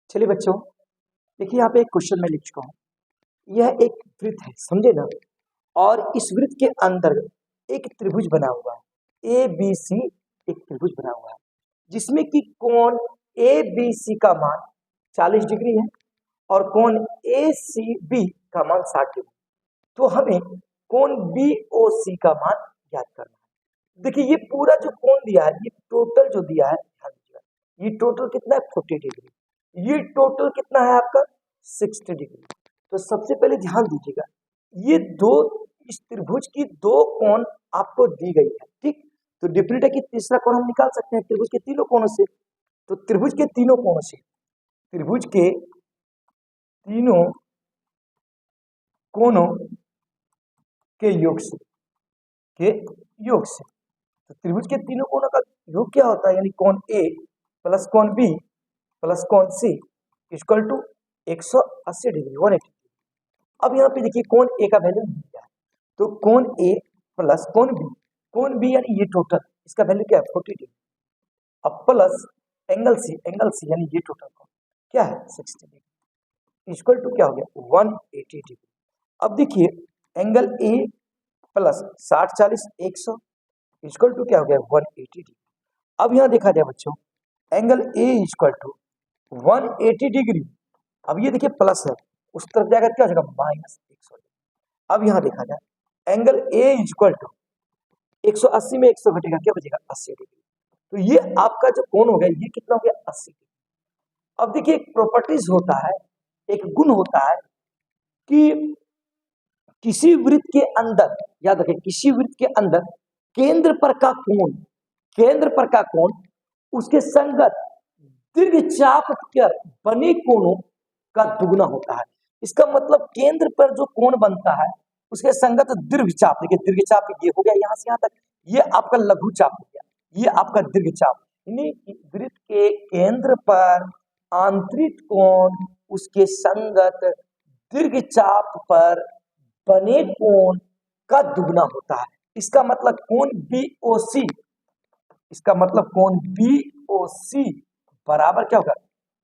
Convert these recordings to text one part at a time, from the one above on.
चलिए बच्चों, देखिए यहाँ पे एक क्वेश्चन मैं लिख चुका हूँ। यह एक वृत्त है, समझे ना। और इस वृत्त के अंदर एक त्रिभुज बना हुआ है, ए बी सी। एक त्रिभुज बना हुआ है जिसमें कि कोण ए बी सी का मान 40 डिग्री है और कोण ए सी बी का मान 60 डिग्री। तो हमें कोण बी ओ सी का मान ज्ञात करना है। देखिए ये पूरा जो कोण दिया है, ये टोटल जो दिया है, ध्यान दीजिएगा, ये टोटल कितना है 40 डिग्री। ये टोटल कितना है आपका 60 डिग्री। तो सबसे पहले ध्यान दीजिएगा, ये दो, इस त्रिभुज की दो कोण आपको दी गई है, ठीक। तो डिफरेंट है कि तीसरा कोण हम निकाल सकते हैं त्रिभुज के तीनों कोणों से। तो त्रिभुज के तीनों कोणों से, त्रिभुज के तीनों कोणों के योग से, तो त्रिभुज के तीनों कोणों का योग क्या होता है, यानी कोण ए प्लस कोण बी प्लस कोण सी इक्वल टू 180 डिग्री, 180। अब यहाँ पे देखिए कोण ए का वैल्यू दिया है, तो कोण ए प्लस कोण बी यानी ये टोटल, इसका वैल्यू क्या है 40 डिग्री। अब प्लस एंगल सी यानी ये टोटल कोण क्या है 60 डिग्री इक्वल टू क्या हो गया 180 डिग्री। अब देखिए angle A plus 60 40 100 equal to क्या हो गया 180 डिग्री। अब यहाँ देखा जाए बच्चों, angle A equal to 180 degree. अब ये देखिए प्लस है, उस तरफ जाएगा क्या हो जाएगा माइनस 100 डिग्री। अब यहाँ देखा जाए एंगल ए इक्वल टू 180 में 100 घटेगा, क्या बचेगा 80 डिग्री। तो ये आपका जो कोण हो गया, ये कितना हो गया 80 डिग्री। अब देखिए एक प्रॉपर्टीज होता है, एक गुण होता है कि किसी वृत्त के अंदर, याद रखें, किसी वृत्त के अंदर केंद्र पर का कोण उसके संगत दीर्घचाप पर बने कोणों का दुगना होता है। इसका मतलब केंद्र पर जो कोण बनता है उसके संगत दीर्घचाप, देखिए दीर्घचाप ये हो गया यहाँ से यहाँ तक, ये आपका लघुचाप हो गया, ये आपका दीर्घचाप। यानी वृत्त के केंद्र पर आंतरिक कोण उसके संगत दीर्घचाप पर बने कोण का दुगना होता है। इसका मतलब कोण BOC, इसका मतलब कोण BOC बराबर क्या होगा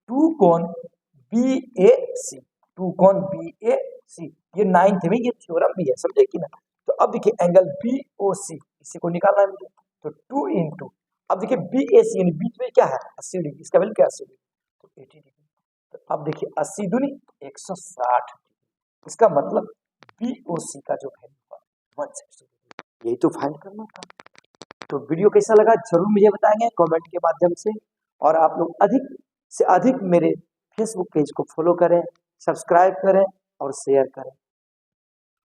2 कोण BAC, 2 कोण BAC। ये 9th में ये थ्योरम भी है, समझे कि ना। तो अब देखिए एंगल BOC, इसी को निकालना है मुझे, तो 2 इंटू, अब देखिए BAC यानी बीच में क्या है 80 डिग्री, इसका वैल्यू क्या 80 डिग्री, तो 80 डिग्री। तो अब देखिए 80 दूनी 160 डिग्री, इसका मतलब BOC का जो वैल्यू हुआ 160 डिग्री। यही तो फाइंड करना था। तो वीडियो कैसा लगा जरूर मुझे बताएंगे कमेंट के माध्यम से। और आप लोग अधिक से अधिक मेरे फेसबुक पेज को फॉलो करें, सब्सक्राइब करें और शेयर करें।